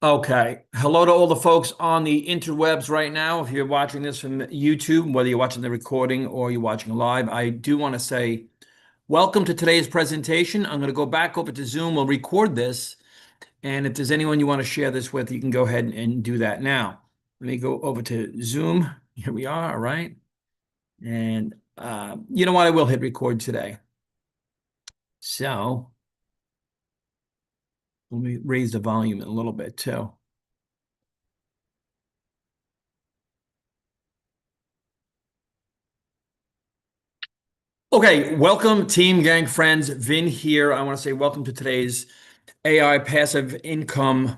Okay. Hello to all the folks on the interwebs right now. If you're watching this from YouTube, whether you're watching the recording or you're watching live, I do want to say welcome to today's presentation. I'm going to go back over to Zoom. We'll record this. And if there's anyone you want to share this with, you can go ahead and do that now. Let me go over to Zoom. Here we are. All right. And you know what? I will hit record today. So let me raise the volume a little bit too. Okay, welcome, team, gang, friends. Vin here. I want to say welcome to today's AI passive income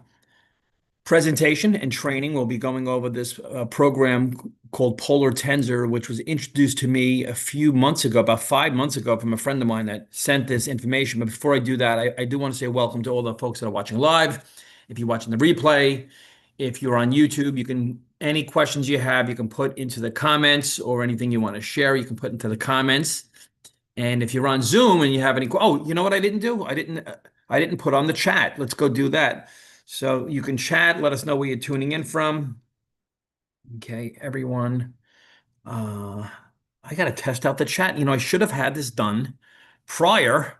presentation and training. We'll be going over this program called Polar Tensor, which was introduced to me a few months ago, about 5 months ago, from a friend of mine that sent this information. But before I do that, I do want to say welcome to all the folks that are watching live. If you're watching the replay, if you're on YouTube, any questions you have, you can put into the comments, or anything you want to share, you can put into the comments. And if you're on Zoom and you have oh, you know what I didn't do? I didn't put on the chat. Let's go do that. So you can chat, let us know where you're tuning in from. Okay, everyone. Uh, I got to test out the chat. I should have had this done prior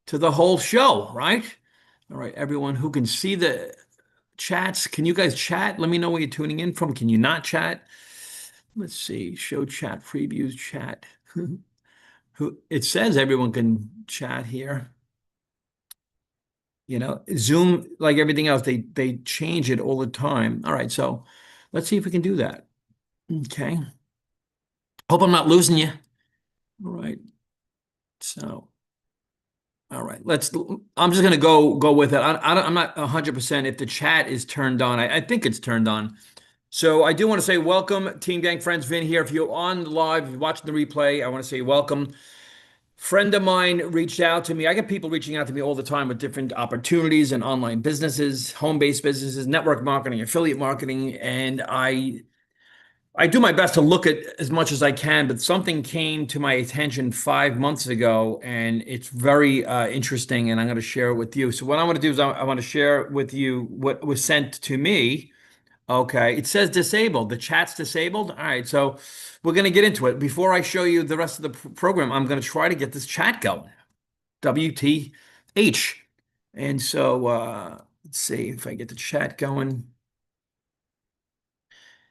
to the whole show, right? All right, everyone who can see the chats, can you guys chat? Let me know where you're tuning in from. Can you not chat? Let's see, show chat, previews, chat. It says everyone can chat here. Zoom, like everything else, they change it all the time. All right, so let's see if we can do that. Okay. Hope I'm not losing you. All right. So, all right, I'm just gonna go with it. I'm not 100% if the chat is turned on. I think it's turned on. So I do want to say welcome, Team Gang Friends. Vin here. If you're on live, if you're watching the replay, I want to say welcome. Friend of mine reached out to me. I get people reaching out to me all the time with different opportunities and online businesses, home-based businesses, network marketing, affiliate marketing, and I do my best to look at as much as I can, but something came to my attention 5 months ago, and it's very interesting, and I'm going to share it with you. So what I want to do is I want to share with you what was sent to me. Okay, it says disabled. The chat's disabled. All right, so we're going to get into it. Before I show you the rest of the program, I'm going to try to get this chat going. WTH. And so let's see if I get the chat going.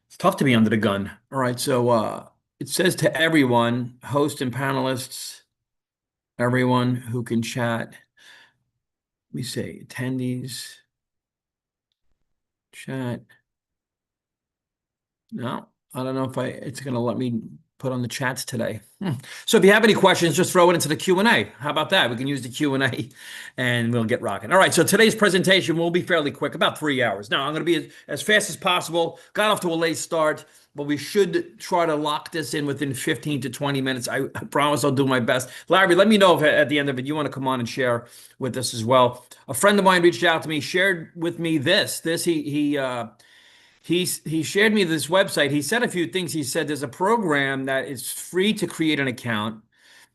It's tough to be under the gun. All right, so it says to everyone, host and panelists, everyone who can chat. We say attendees, chat. No, I don't know if it's going to let me put on the chats today. So if you have any questions, just throw it into the Q&A. How about that? We can use the Q&A and we'll get rocking. All right, so today's presentation will be fairly quick, about 3 hours. Now, I'm going to be as fast as possible. Got off to a late start, but we should try to lock this in within 15 to 20 minutes. I promise I'll do my best. Larry, let me know if at the end of it you want to come on and share with us as well. A friend of mine reached out to me, shared with me this. He shared me this website. He said a few things. He said there's a program that is free to create an account.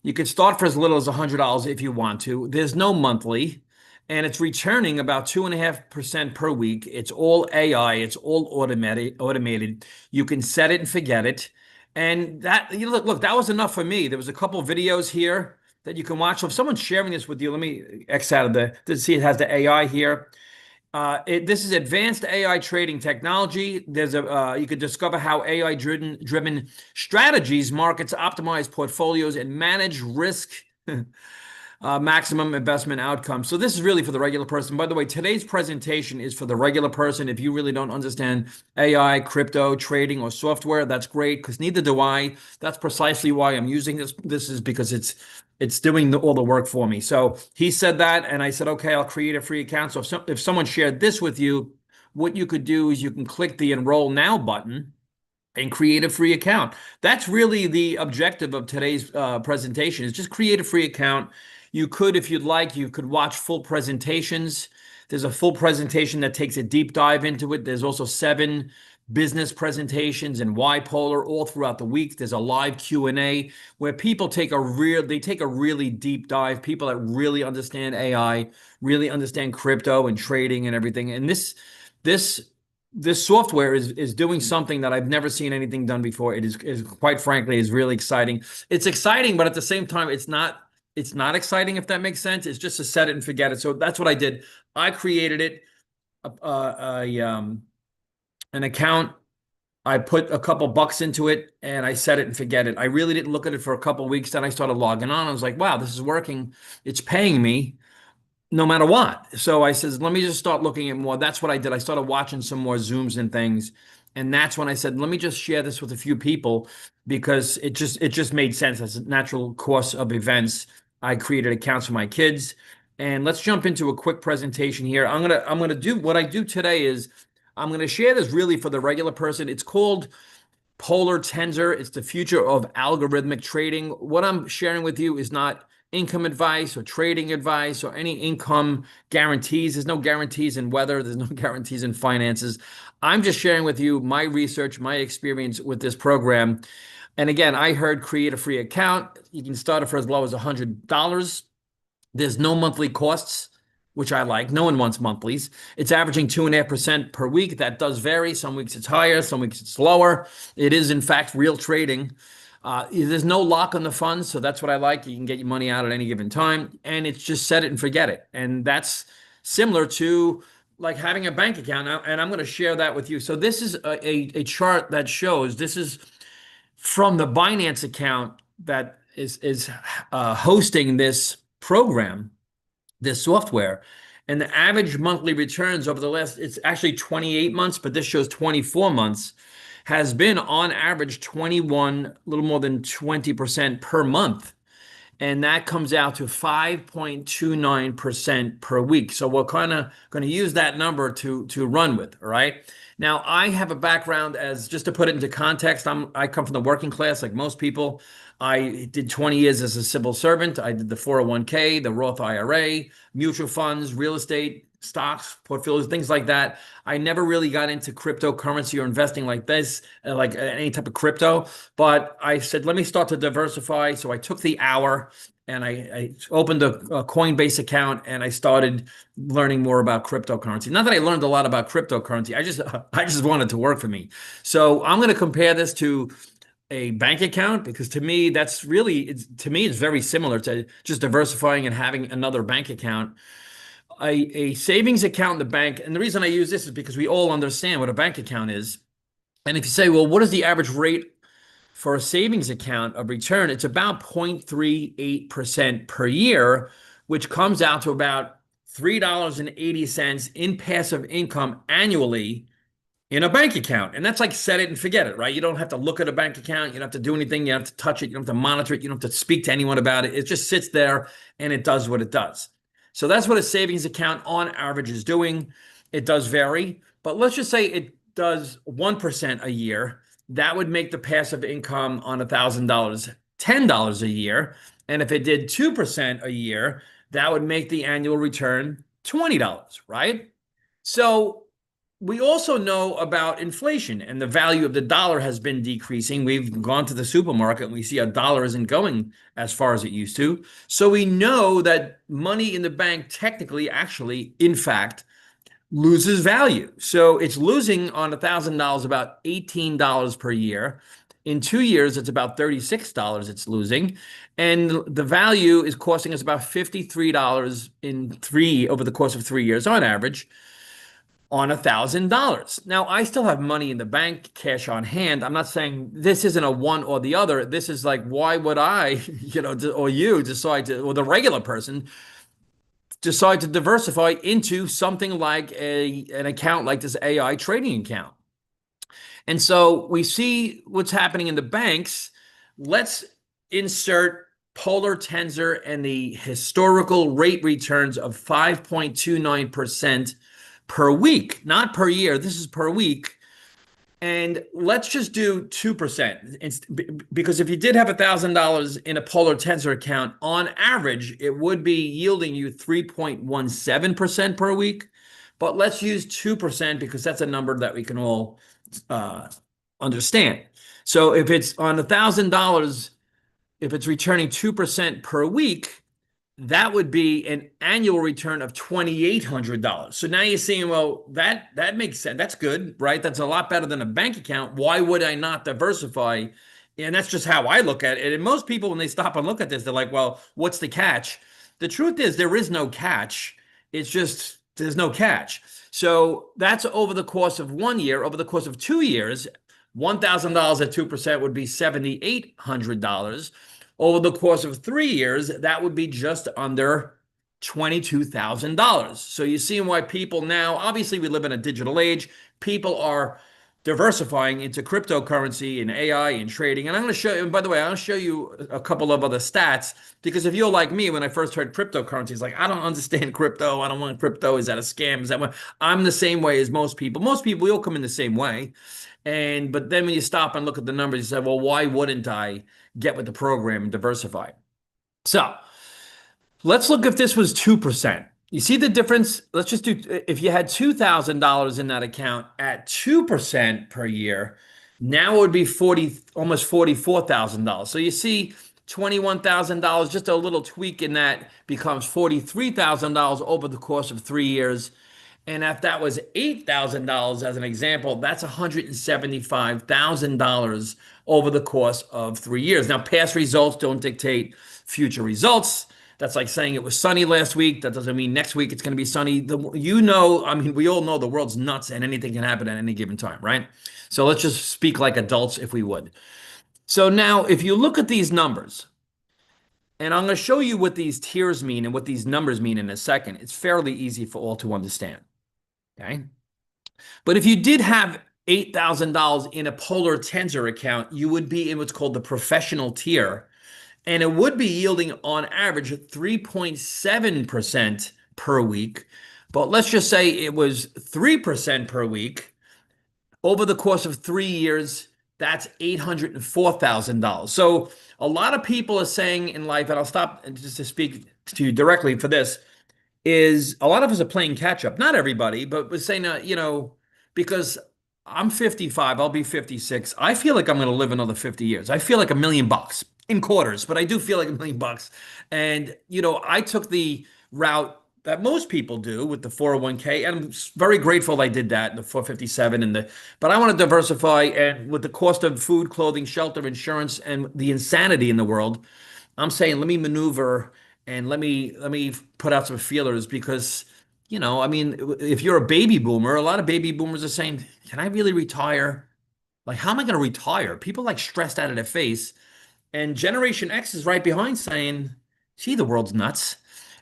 You can start for as little as $100 if you want to. There's no monthly, and it's returning about 2.5% per week. It's all AI. It's all automated. You can set it and forget it. And look, that was enough for me. There was a couple of videos here that you can watch. So if someone's sharing this with you, let me X out of to see it has the AI here. This is advanced AI trading technology. You could discover how AI driven strategies, markets optimize portfolios and manage risk maximum investment outcomes. So this is really for the regular person. By the way, today's presentation is for the regular person. If you really don't understand AI, crypto, trading, or software, that's great, because neither do I. That's precisely why I'm using this. This is because it's doing all the work for me. So he said that, and I said, okay, I'll create a free account. So if someone shared this with you, what you could do is you can click the Enroll Now button and create a free account. That's really the objective of today's presentation, is just create a free account. You could, if you'd like, you could watch full presentations. There's a full presentation that takes a deep dive into it. There's also 7 business presentations and why Polar all throughout the week. There's a live Q&A where people take a really deep dive. People that really understand AI, really understand crypto and trading and everything. And This this software is doing something that I've never seen anything done before. It is quite frankly is really exciting. It's exciting, but at the same time, it's not exciting, if that makes sense. It's just to set it and forget it. So that's what I did. I created it, an account. I put a couple bucks into it and I set it and forget it. I really didn't look at it for a couple weeks. Then I started logging on. I was like, wow, this is working. It's paying me no matter what. So I says, let me just start looking at more. That's what I did. I started watching some more Zooms and things. And that's when I said, let me just share this with a few people because it just made sense as a natural course of events. I created accounts for my kids. And let's jump into a quick presentation here. I'm gonna do what I do today is I'm gonna share this really for the regular person. It's called Polar Tensor. It's the future of algorithmic trading. What I'm sharing with you is not income advice or trading advice or any income guarantees. There's no guarantees in weather. There's no guarantees in finances. I'm just sharing with you my research, my experience with this program. And again, I heard create a free account. You can start it for as low as $100. There's no monthly costs, which I like. No one wants monthlies. It's averaging 2.5% per week. That does vary. Some weeks it's higher, some weeks it's lower. It is, in fact, real trading. There's no lock on the funds, so that's what I like. You can get your money out at any given time, and it's just set it and forget it. And that's similar to like having a bank account now, and I'm going to share that with you. So this is a chart that shows this is from the Binance account that is hosting this program, this software. And the average monthly returns over the last, it's actually 28 months, but this shows 24 months, has been on average 21, a little more than 20% per month. And that comes out to 5.29% per week. So we're kind of going to use that number to run with, all right? Now, I have a background as, just to put it into context, I come from the working class like most people. I did 20 years as a civil servant. I did the 401k, the Roth IRA, mutual funds, real estate, stocks, portfolios, things like that. I never really got into cryptocurrency or investing like this, like any type of crypto. But I said, let me start to diversify. So I took the hour and I opened a Coinbase account and I started learning more about cryptocurrency. Not that I learned a lot about cryptocurrency. I just wanted to work for me. So I'm going to compare this to a bank account because to me, that's really, it's very similar to just diversifying and having another bank account. A savings account in the bank, and the reason I use this is because we all understand what a bank account is. And if you say, well, what is the average rate for a savings account of return? It's about 0.38% per year, which comes out to about $3.80 in passive income annually in a bank account. And that's like set it and forget it, right? You don't have to look at a bank account. You don't have to do anything. You don't have to touch it. You don't have to monitor it. You don't have to speak to anyone about it. It just sits there and it does what it does. So that's what a savings account on average is doing. It does vary, but let's just say it does 1% a year. That would make the passive income on $1,000 $10 a year. And if it did 2% a year, that would make the annual return $20, right? So we also know about inflation and the value of the dollar has been decreasing. We've gone to the supermarket and we see a dollar isn't going as far as it used to. So we know that money in the bank technically, actually, in fact, loses value. So it's losing on $1,000 about $18 per year. In 2 years, it's about $36 it's losing. And the value is costing us about $53 over the course of 3 years on average, on $1,000. Now, I still have money in the bank, cash on hand. I'm not saying this isn't a one or the other. This is like, why would I, or you decide to, or the regular person decide to diversify into something like an account like this AI trading account? And so we see what's happening in the banks. Let's insert Polar Tensor and the historical rate returns of 5.29% per week, not per year. This is per week. And let's just do 2%. Because if you did have $1,000 in a Polar Tensor account, on average, it would be yielding you 3.17% per week. But let's use 2% because that's a number that we can all understand. So if it's on $1,000, if it's returning 2% per week, that would be an annual return of $2,800. So now you're saying, well, that makes sense. That's good, right? That's a lot better than a bank account. Why would I not diversify? And that's just how I look at it. And most people, when they stop and look at this, they're like, well, what's the catch? The truth is, there is no catch. It's just there's no catch. So that's over the course of 1 year. Over the course of 2 years, $1,000 at 2% would be $7,800. Over the course of 3 years, that would be just under $22,000. So you see why people now, obviously, we live in a digital age. People are diversifying into cryptocurrency and AI and trading. And I'm going to show you, and by the way, I'll show you a couple of other stats because if you're like me, when I first heard cryptocurrency, it's like, I don't understand crypto. I don't want crypto. Is that a scam? Is that what I'm the same way as most people? Most people, we all come in the same way. But then when you stop and look at the numbers, you say, well, why wouldn't I get with the program and diversify? So let's look if this was 2%. You see the difference? Let's just do, if you had $2,000 in that account at 2% per year, now it would be almost $44,000. So you see $21,000, just a little tweak in that becomes $43,000 over the course of 3 years. And if that was $8,000 as an example, that's $175,000 over the course of 3 years. Now, past results don't dictate future results. That's like saying it was sunny last week. That doesn't mean next week it's going to be sunny. I mean, we all know the world's nuts and anything can happen at any given time, right? So let's just speak like adults if we would. So now, if you look at these numbers, and I'm going to show you what these tiers mean and what these numbers mean in a second, it's fairly easy for all to understand. Okay. But if you did have $8,000 in a Polar Tensor account, you would be in what's called the professional tier. And it would be yielding on average 3.7% per week. But let's just say it was 3% per week. Over the course of 3 years, that's $804,000. So a lot of people are saying in life, and I'll stop just to speak to you directly for this, is a lot of us are playing catch up. Not everybody, but we're saying, because I'm 55, I'll be 56. I feel like I'm going to live another 50 years. I feel like $1 million in quarters, but I do feel like $1 million. And, I took the route that most people do with the 401k, and I'm very grateful I did that, the 457 but I want to diversify, and with the cost of food, clothing, shelter, insurance, and the insanity in the world, I'm saying let me maneuver and let me put out some feelers because, I mean, if you're a baby boomer, a lot of baby boomers are saying, can I really retire? Like, how am I going to retire? People like stressed out of their face. And Generation X is right behind saying, gee, the world's nuts.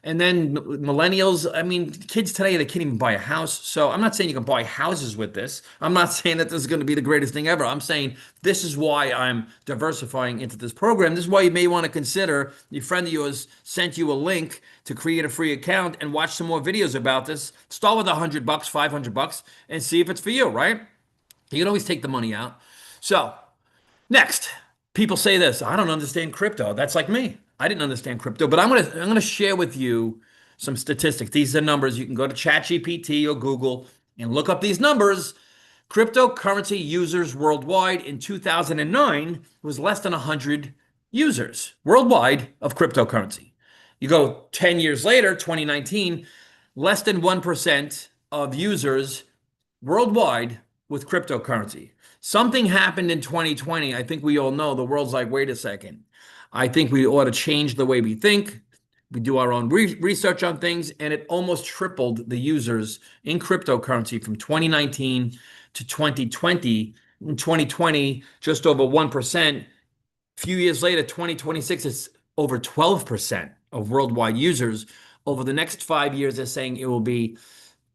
And then millennials, I mean, kids today, they can't even buy a house. So I'm not saying you can buy houses with this. I'm not saying that this is going to be the greatest thing ever. I'm saying this is why I'm diversifying into this program. This is why you may want to consider your friend of yours sent you a link to create a free account and watch some more videos about this. Start with $100, $500, and see if it's for you, right? You can always take the money out. So next, people say this, I don't understand crypto. That's like me. I didn't understand crypto, but I'm gonna share with you some statistics. These are numbers. You can go to ChatGPT or Google and look up these numbers. Cryptocurrency users worldwide in 2009 was less than 100 users worldwide of cryptocurrency. You go 10 years later, 2019, less than 1% of users worldwide with cryptocurrency. Something happened in 2020. I think we all know the world's like, wait a second. I think we ought to change the way we think. We do our own research on things, and it almost tripled the users in cryptocurrency from 2019 to 2020. In 2020, just over 1%. A few years later, 2026, it's over 12% of worldwide users. Over the next 5 years, they're saying it will be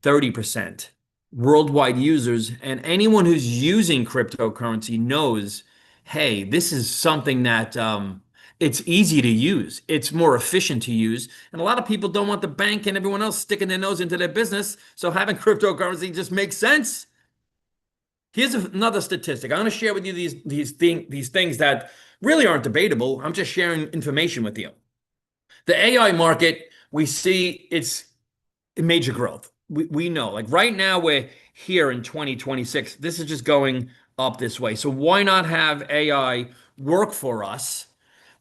30% worldwide users. And anyone who's using cryptocurrency knows, hey, this is something that it's easy to use. It's more efficient to use. And a lot of people don't want the bank and everyone else sticking their nose into their business. So having cryptocurrency just makes sense. Here's another statistic. I'm going to share with you these things that really aren't debatable. I'm just sharing information with you. The AI market, we see it's major growth. We know, like right now, we're here in 2026. This is just going up this way. So why not have AI work for us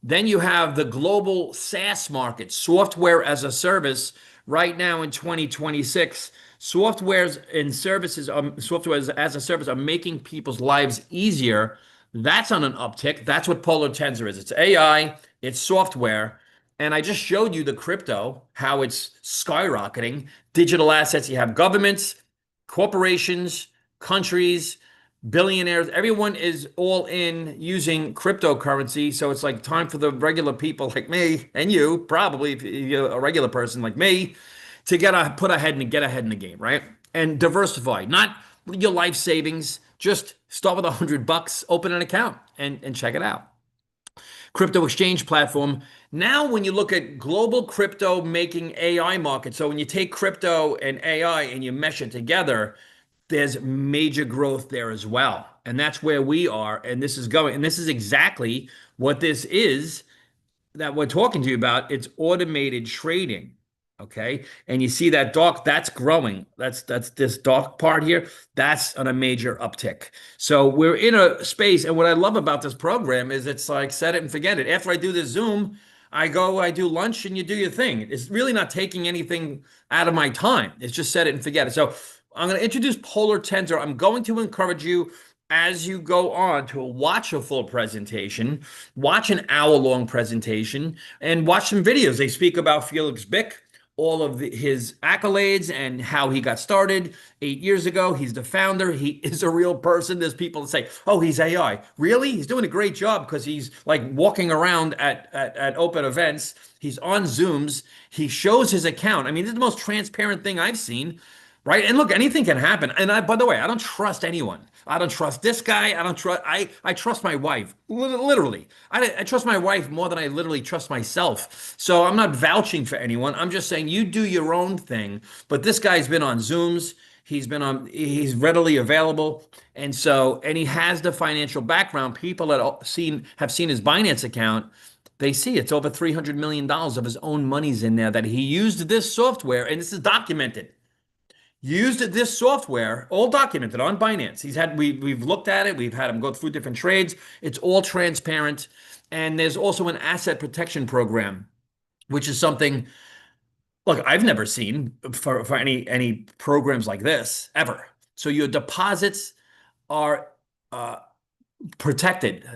Then you have the global SaaS market, software as a service. Right now in 2026, softwares and services, software as a service are making people's lives easier. That's on an uptick. That's what Polar Tensor is. It's AI, it's software. And I just showed you the crypto, how it's skyrocketing. Digital assets, you have governments, corporations, countries, billionaires, everyone is all in using cryptocurrency. So it's like time for the regular people like me and you, probably if you're a regular person like me, to put ahead and get ahead in the game, right? And diversify, not your life savings. Just start with $100, open an account and check it out. Crypto exchange platform. Now, when you look at global crypto making AI market, so when you take crypto and AI and you mesh it together, there's major growth there as well. And that's where we are. And this is going. And this is exactly what this is that we're talking to you about. It's automated trading. Okay. And you see that dark, that's growing. That's this dark part here. That's on a major uptick. So we're in a space. And what I love about this program is it's like set it and forget it. After I do this Zoom, I do lunch and you do your thing. It's really not taking anything out of my time. It's just set it and forget it. So I'm going to introduce Polar Tensor. I'm going to encourage you as you go on to watch a full presentation, watch an hour-long presentation, and watch some videos. They speak about Felix Bick, all of his accolades and how he got started 8 years ago. He's the founder. He is a real person. There's people that say, oh, he's AI. Really? He's doing a great job because he's like walking around at open events. He's on Zooms. He shows his account. I mean, this is the most transparent thing I've seen. Right. And look, anything can happen. And by the way, I don't trust anyone. I don't trust this guy. I trust my wife. Literally. I trust my wife more than I literally trust myself. So I'm not vouching for anyone. I'm just saying you do your own thing. But this guy's been on Zooms. He's readily available. And he has the financial background. People that have seen his Binance account, they see it's over $300 million of his own monies in there that he used this software. And this is documented. Used this software, all documented on Binance. We've looked at it. We've had him go through different trades. It's all transparent. And there's also an asset protection program, which is something, look, I've never seen for any programs like this ever. So your deposits are protected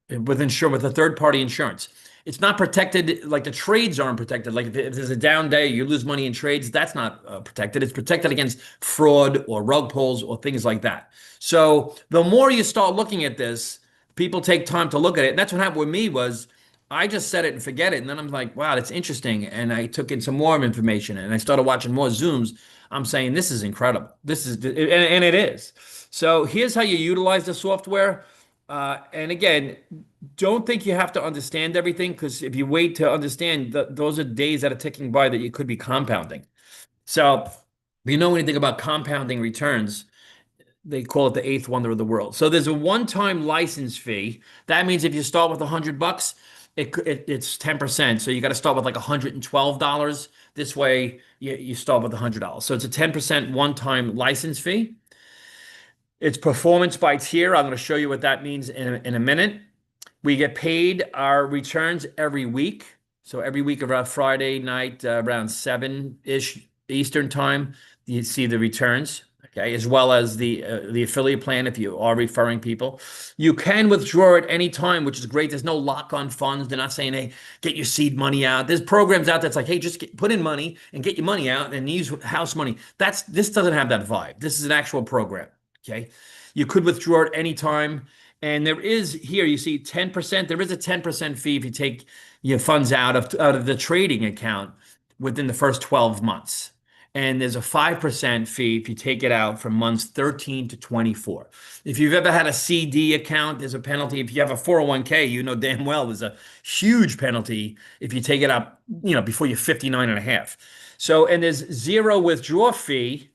with a third-party insurance. It's not protected like the trades aren't protected. Like if there's a down day, you lose money in trades, that's not protected. It's protected against fraud or rug pulls or things like that. So the more you start looking at this, people take time to look at it. And that's what happened with me was I just set it and forget it. And then I'm like, wow, that's interesting. And I took in some more information and I started watching more Zooms. I'm saying this is incredible. And it is. So here's how you utilize the software. And again, don't think you have to understand everything because if you wait to understand, those are days that are ticking by that you could be compounding. So, if you know anything about compounding returns, they call it the eighth wonder of the world. So there's a one-time license fee. That means if you start with $100, it's 10%. So you got to start with like $112. This way, you start with $100. So it's a 10% one-time license fee. It's performance by tier. I'm going to show you what that means in a minute. We get paid our returns every week. So every week around Friday night, around 7-ish Eastern time, you see the returns, okay, as well as the affiliate plan if you are referring people. You can withdraw at any time, which is great. There's no lock on funds. They're not saying, hey, get your seed money out. There's programs out that's like, hey, just put in money and get your money out and use house money. This doesn't have that vibe. This is an actual program. Okay. You could withdraw at any time. And there is here, you see 10%. There is a 10% fee if you take your funds out of the trading account within the first 12 months. And there's a 5% fee if you take it out from months 13 to 24. If you've ever had a CD account, there's a penalty. If you have a 401k, you know damn well there's a huge penalty if you take it out, before you're 59 and a half. So, and there's zero withdrawal fee.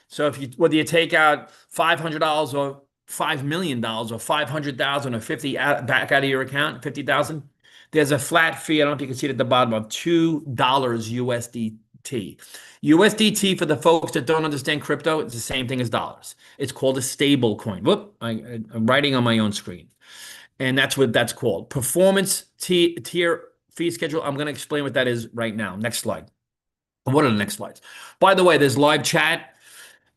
So whether you take out $500 or $5 million or 500,000 or 50 back out of your account, 50,000, there's a flat fee. I don't know if you can see it at the bottom of $2 USDT. USDT, for the folks that don't understand crypto, it's the same thing as dollars. It's called a stable coin. Whoop, I'm writing on my own screen. And that's what that's called. Performance tier fee schedule. I'm going to explain what that is right now. Next slide. What are the next slides? By the way, there's live chat.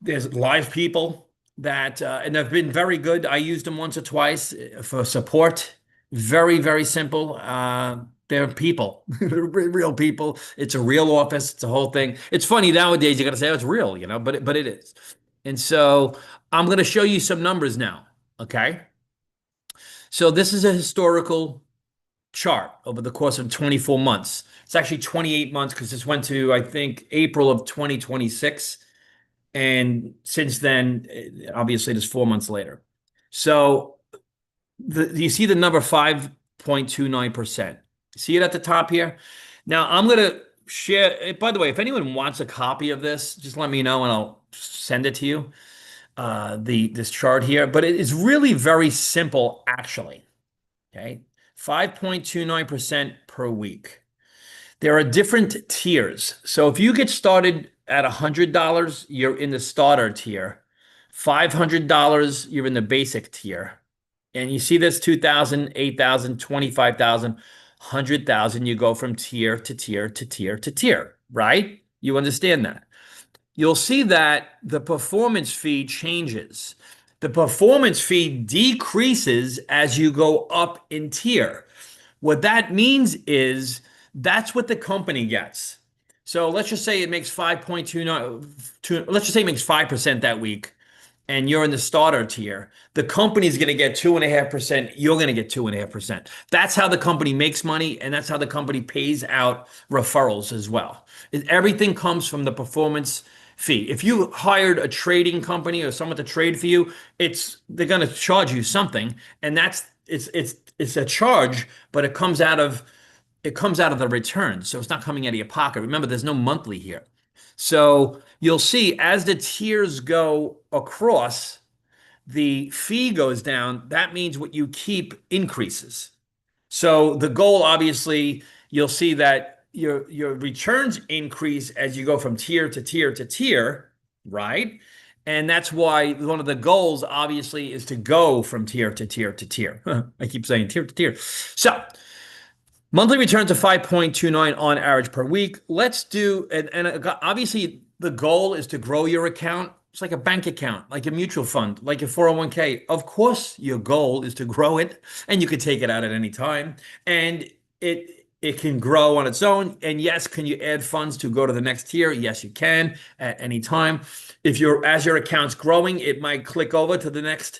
There's live people that, and they've been very good. I used them once or twice for support. Very, very simple. They're people, real people. It's a real office. It's a whole thing. It's funny nowadays. You got to say, oh, it's real, but it is. And so I'm going to show you some numbers now. Okay. So this is a historical chart over the course of 24 months. It's actually 28 months because this went to, I think, April of 2026. And since then, obviously, it is 4 months later. So you see the number 5.29%. See it at the top here? Now, I'm going to share. By the way, if anyone wants a copy of this, just let me know and I'll send it to you, this chart here. But it is really very simple, actually. Okay. 5.29% per week. There are different tiers. So if you get started at $100, you're in the starter tier. $500, you're in the basic tier. And you see this 2,000, 8,000, 25,000, 100,000, you go from tier to tier to tier to tier, right? You understand that. You'll see that the performance fee changes. The performance fee decreases as you go up in tier. What that means is that's what the company gets. So let's just say it makes 5.29, let's just say it makes 5% that week, and you're in the starter tier. The company's going to get 2.5%. You're going to get 2.5%. That's how the company makes money, and that's how the company pays out referrals as well. Everything comes from the performance fee. If you hired a trading company or someone to trade for you, they're going to charge you something, and it's a charge, but it comes out of the return. So it's not coming out of your pocket. Remember, there's no monthly here. So you'll see as the tiers go across, the fee goes down. That means what you keep increases. So the goal, obviously, you'll see that your returns increase as you go from tier to tier to tier, right? And that's why one of the goals, obviously, is to go from tier to tier to tier. I keep saying tier to tier. So monthly returns of 5.29 on average per week. Let's do, and obviously the goal is to grow your account. It's like a bank account, like a mutual fund, like a 401k. Of course, your goal is to grow it, and you can take it out at any time. And it can grow on its own. And yes, can you add funds to go to the next tier? Yes, you can at any time. As your account's growing, it might click over to the next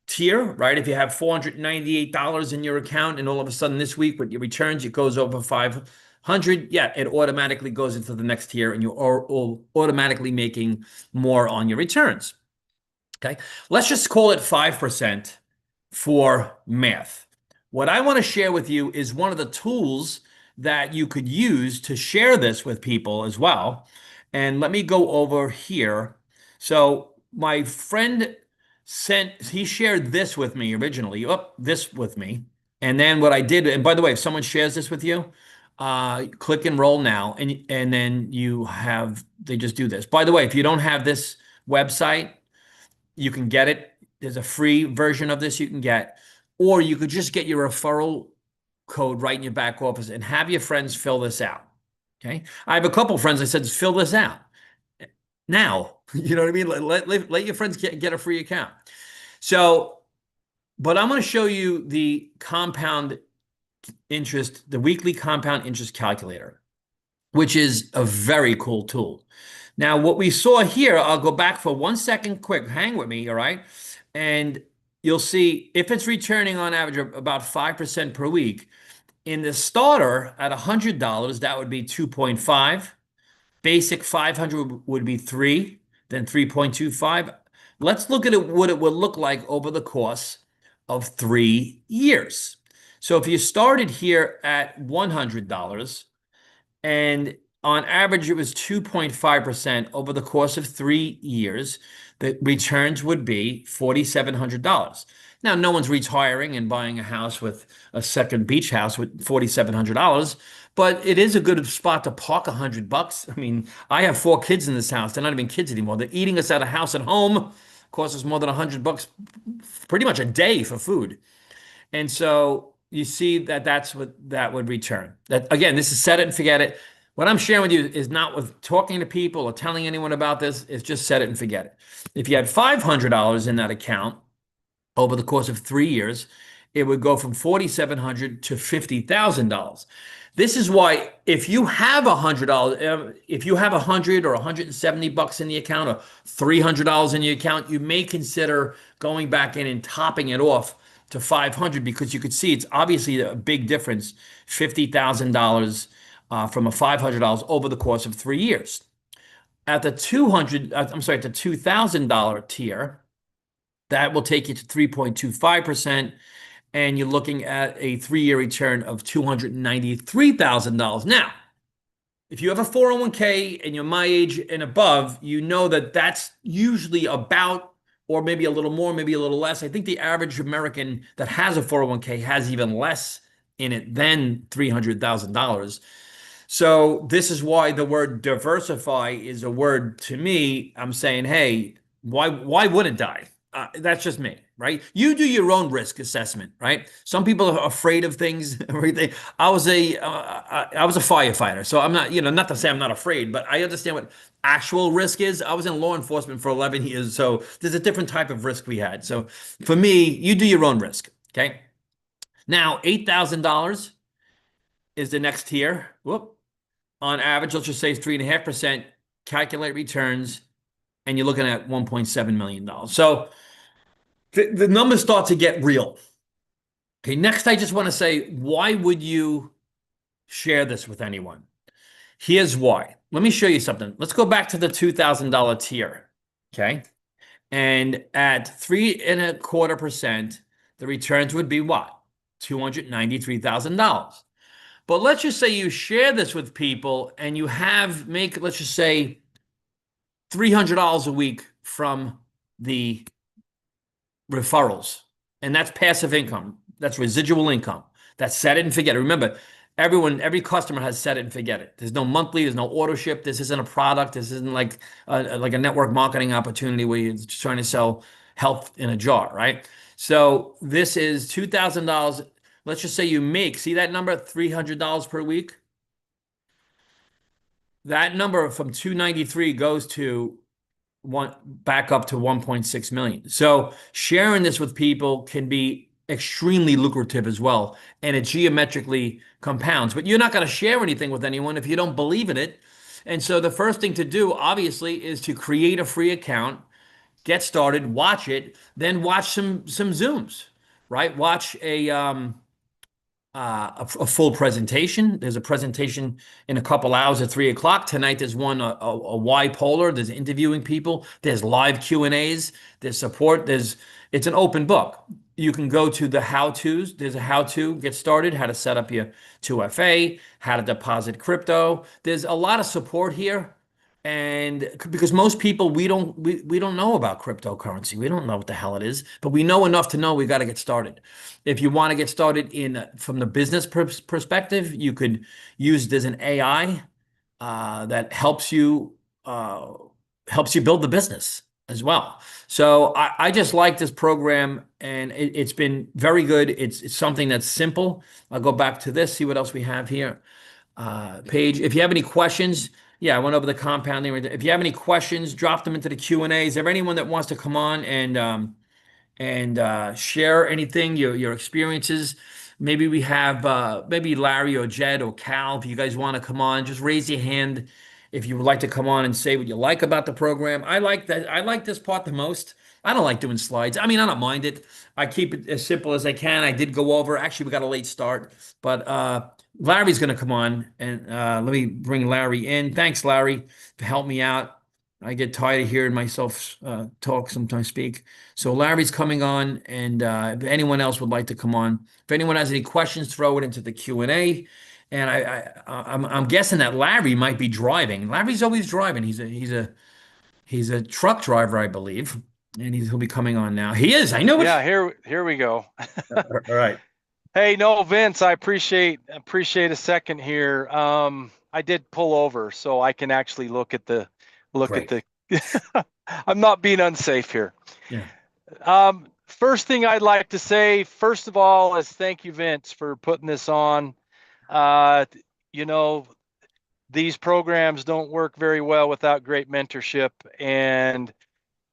tier, right? If you have $498 in your account and all of a sudden this week with your returns, it goes over 500, yeah, it automatically goes into the next tier and you're all automatically making more on your returns. Okay. Let's just call it 5% for math. What I want to share with you is one of the tools that you could use to share this with people as well. And let me go over here. So my friend he shared this with me originally, this with me. And then what I did, and by the way, if someone shares this with you, click enroll now, and then they just do this. By the way, if you don't have this website, you can get it. There's a free version of this you can get, or you could just get your referral code right in your back office and have your friends fill this out. Okay. I have a couple friends. I said, fill this out now. You know what I mean? Let your friends get a free account. So, but I'm going to show you the compound interest, the weekly compound interest calculator, which is a very cool tool. Now, what we saw here, I'll go back for 1 second quick. Hang with me, all right? And you'll see if it's returning on average about 5% per week. In the starter at $100, that would be 2.5. Basic 500 would be 3, then 3.25. Let's look at what it would look like over the course of 3 years. So if you started here at $100 and on average it was 2.5% over the course of 3 years, the returns would be $4,700. Now, no one's retiring and buying a house with a second beach house with $4,700, but it is a good spot to park $100. I mean, I have 4 kids in this house. They're not even kids anymore. They're eating us at a house at home. Costs us more than $100 pretty much a day for food. And so you see that that's what that would return. That again, this is set it and forget it. What I'm sharing with you is not with talking to people or telling anyone about this. It's just set it and forget it. If you had $500 in that account over the course of 3 years, it would go from $4,700 to $50,000. This is why if you have $100, if you have 100 or 170 bucks in the account or $300 in the account, you may consider going back in and topping it off to 500 because you could see it's obviously a big difference, $50,000 from a $500 over the course of 3 years. At the 200, I'm sorry, at the $2,000 tier, that will take you to 3.25%, and you're looking at a 3-year return of $293,000. Now, if you have a 401k and you're my age and above, you know that that's usually about, or maybe a little more, maybe a little less. I think the average American that has a 401k has even less in it than $300,000. So this is why the word diversify is a word to me. I'm saying, hey, why would it die? That's just me, right? You do your own risk assessment, right? Some people are afraid of things. Everything. I was a firefighter, so I'm not, not to say I'm not afraid, but I understand what actual risk is. I was in law enforcement for 11 years, so there's a different type of risk we had. So for me, you do your own risk, okay? Now, $8,000 is the next tier. Whoop. On average, let's just say 3.5%, calculate returns, and you're looking at $1.7 million. So the numbers start to get real. Okay, next, I just want to say, why would you share this with anyone? Here's why. Let me show you something. Let's go back to the $2,000 tier. Okay. And at 3.25%, the returns would be what? $293,000. But let's just say you share this with people and you let's just say $300 a week from the referrals. And that's passive income. That's residual income. That's set it and forget it. Remember, every customer has set it and forget it. There's no monthly, there's no auto ship. This isn't a product. This isn't like a network marketing opportunity where you're just trying to sell health in a jar, right? So this is $2,000. Let's just say you see that number, $300 per week? That number from 293 goes to back up to 1.6 million. So sharing this with people can be extremely lucrative as well, and it geometrically compounds. But you're not going to share anything with anyone if you don't believe in it. And so the first thing to do, obviously, is to create a free account, get started, watch it, then watch some Zooms, right? Watch a full presentation. There's a presentation in a couple hours at 3 o'clock. Tonight there's one, a Y polar. There's interviewing people. There's live Q&As. There's support. It's an open book. You can go to the how-tos. There's a how-to get started, how to set up your 2FA, how to deposit crypto. There's a lot of support here. And because most people, we don't know about cryptocurrency. We don't know what the hell it is, but we know enough to know we got to get started. If you want to get started from the business perspective, you could use there's an AI that helps you build the business as well. So I just like this program, and it's been very good. It's something that's simple. I'll go back to this, see what else we have here. Page. If you have any questions, yeah, I went over the compounding. If you have any questions, drop them into the Q&A. Is there anyone that wants to come on and share anything, your experiences? Maybe we have maybe Larry or Jed or Cal. If you guys want to come on, just raise your hand if you would like to come on and say what you like about the program. I like that. I like this part the most. I don't like doing slides. I mean, I don't mind it. I keep it as simple as I can. I did go over. Actually, we got a late start, but Larry's going to come on, and let me bring Larry in. Thanks, Larry, to help me out. I get tired of hearing myself talk, sometimes speak. So Larry's coming on, and if anyone else would like to come on, if anyone has any questions, throw it into the Q&A. And I'm guessing that Larry might be driving. Larry's always driving. He's a truck driver, I believe, and he'll be coming on now. He is. I know it. Yeah, here we go. All right. Hey, no, Vince, I appreciate a second here. I did pull over so I can actually look at Great. the I'm not being unsafe here. Yeah. First thing I'd like to say, first of all, is thank you, Vince, for putting this on. Uh, you know, these programs don't work very well without great mentorship. And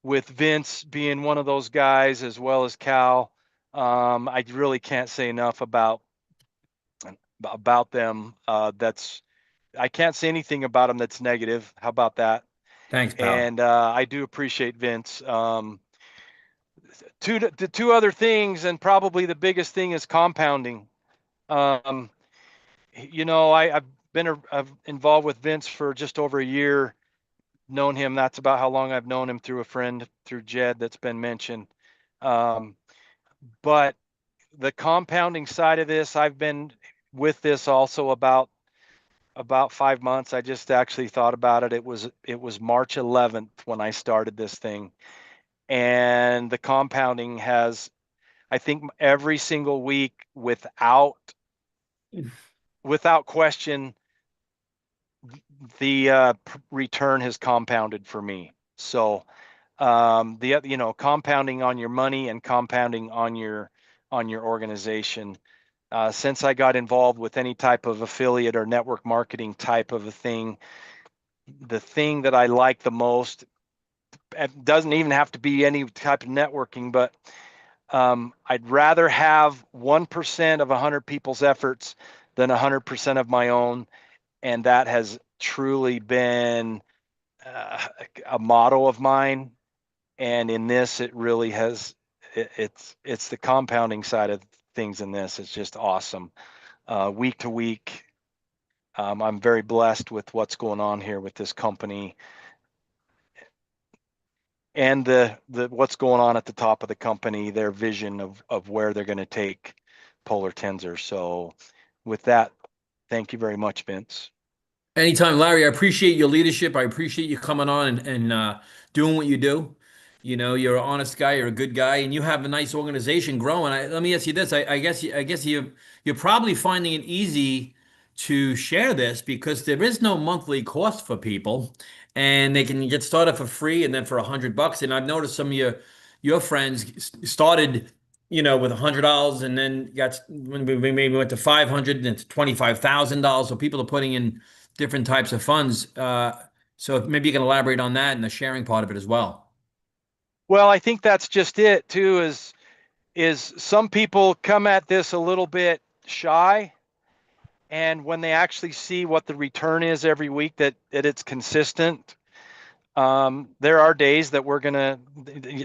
with Vince being one of those guys, as well as Cal, I really can't say enough about them. I can't say anything about them that's negative. How about that? Thanks, pal. And I do appreciate Vince. The two other things, and probably the biggest thing, is compounding. Um, I've been involved with Vince for just over a year. Known him. That's about how long I've known him, through a friend, through Jed, that's been mentioned. Um, but the compounding side of this, I've been with this also about 5 months. I just actually thought about it. It was March 11th when I started this thing, and the compounding has, I think, every single week, without question, the return has compounded for me. So compounding on your money and compounding on your organization. Since I got involved with any type of affiliate or network marketing type of a thing, the thing that I like the most, it doesn't even have to be any type of networking, but I'd rather have 1% of 100 people's efforts than 100% of my own. And that has truly been a motto of mine. And in this, it really has, it's the compounding side of things in this. It's just awesome. Week to week, I'm very blessed with what's going on here with this company, and the what's going on at the top of the company, their vision of where they're going to take Polar Tensor. So with that, thank you very much, Vince. Anytime, Larry. I appreciate your leadership. I appreciate you coming on and doing what you do. You know, you're an honest guy. You're a good guy, and you have a nice organization growing. Let me ask you this. I guess you're probably finding it easy to share this because there is no monthly cost for people, and they can get started for free and then for $100. And I've noticed some of your friends started, with $100 and then got when we maybe went to 500 and to $25,000. So people are putting in different types of funds. So maybe you can elaborate on that and the sharing part of it as well. Well, I think that's just it too, is some people come at this a little bit shy, and when they actually see what the return is every week, that it's consistent. There are days that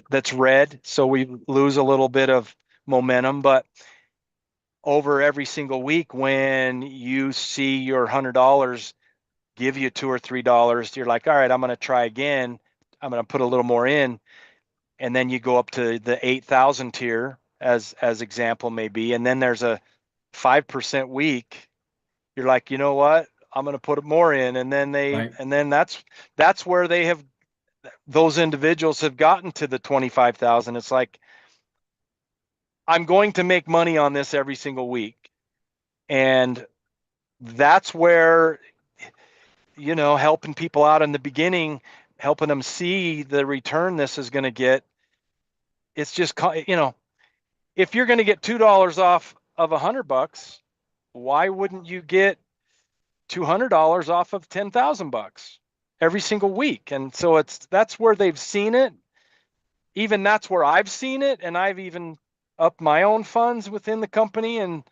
that's red, so we lose a little bit of momentum, but over every single week, when you see your $100 give you $2 or $3, you're like, all right, I'm going to try again. I'm going to put a little more in. And then you go up to the 8,000 tier, as example may be. And then there's a 5% week. You're like, you know what? I'm going to put more in. Right. And then that's where those individuals have gotten to the 25,000. It's like, I'm going to make money on this every single week. And that's where, helping people out in the beginning, helping them see the return this is going to get. It's just, if you're going to get $2 off of $100, why wouldn't you get $200 off of $10,000 every single week? And so that's where they've seen it. Even that's where I've seen it, and I've even upped my own funds within the company. And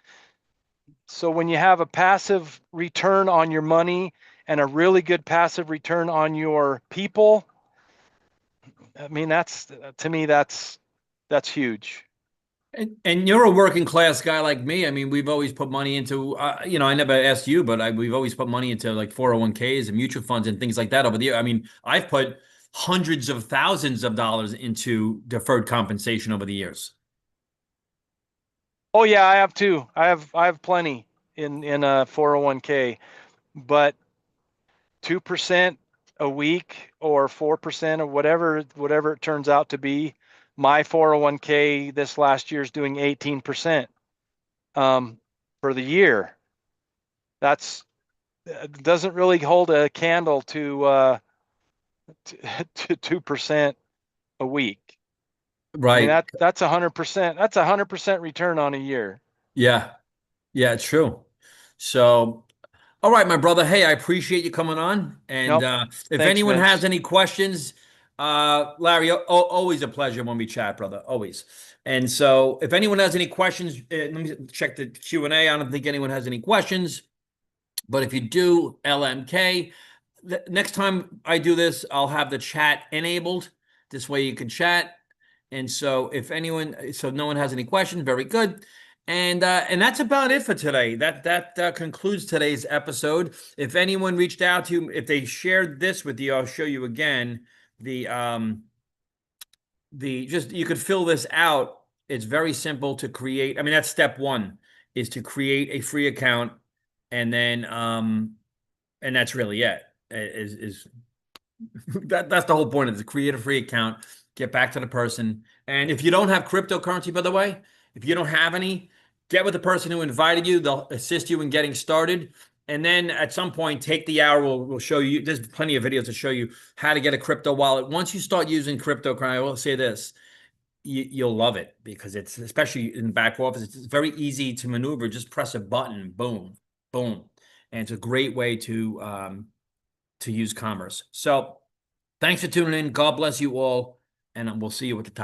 so when you have a passive return on your money and a really good passive return on your people, I mean, to me, that's huge. And you're a working class guy like me. I mean, we've always put money into, I never asked you, but we've always put money into like 401ks and mutual funds and things like that over the year. I mean, I've put hundreds of thousands of dollars into deferred compensation over the years. Oh yeah, I have too. I have plenty in a 401k, but 2% a week or 4% or whatever it turns out to be. My 401k this last year is doing 18% for the year. That's doesn't really hold a candle to 2% a week. I mean, Right. that's 100%. That's 100% return on a year. Yeah. Yeah, it's true. So, all right, my brother. Hey, I appreciate you coming on. And Nope. if Thanks, anyone has Vince. any questions, Larry, always a pleasure when we chat, brother. Always. And so, if anyone has any questions, let me check the Q&A. I don't think anyone has any questions. But if you do, LMK, next time I do this, I'll have the chat enabled. This way you can chat. And so if anyone, so no one has any questions, very good. And that's about it for today. That concludes today's episode. If anyone reached out to you, if they shared this with you, I'll show you again the just you could fill this out. It's very simple to create. I mean, that's step one is to create a free account, and then and that's really it. Is that's the whole point of it, to create a free account, get back to the person. And if you don't have cryptocurrency, by the way, if you don't have any, get with the person who invited you. They'll assist you in getting started. And then at some point, take the hour. We'll show you. There's plenty of videos to show you how to get a crypto wallet. Once you start using cryptocurrency, I will say this: you'll love it because it's, especially in the back office, it's very easy to maneuver. Just press a button, boom, boom, and it's a great way to use commerce. So thanks for tuning in. God bless you all, and we'll see you at the top.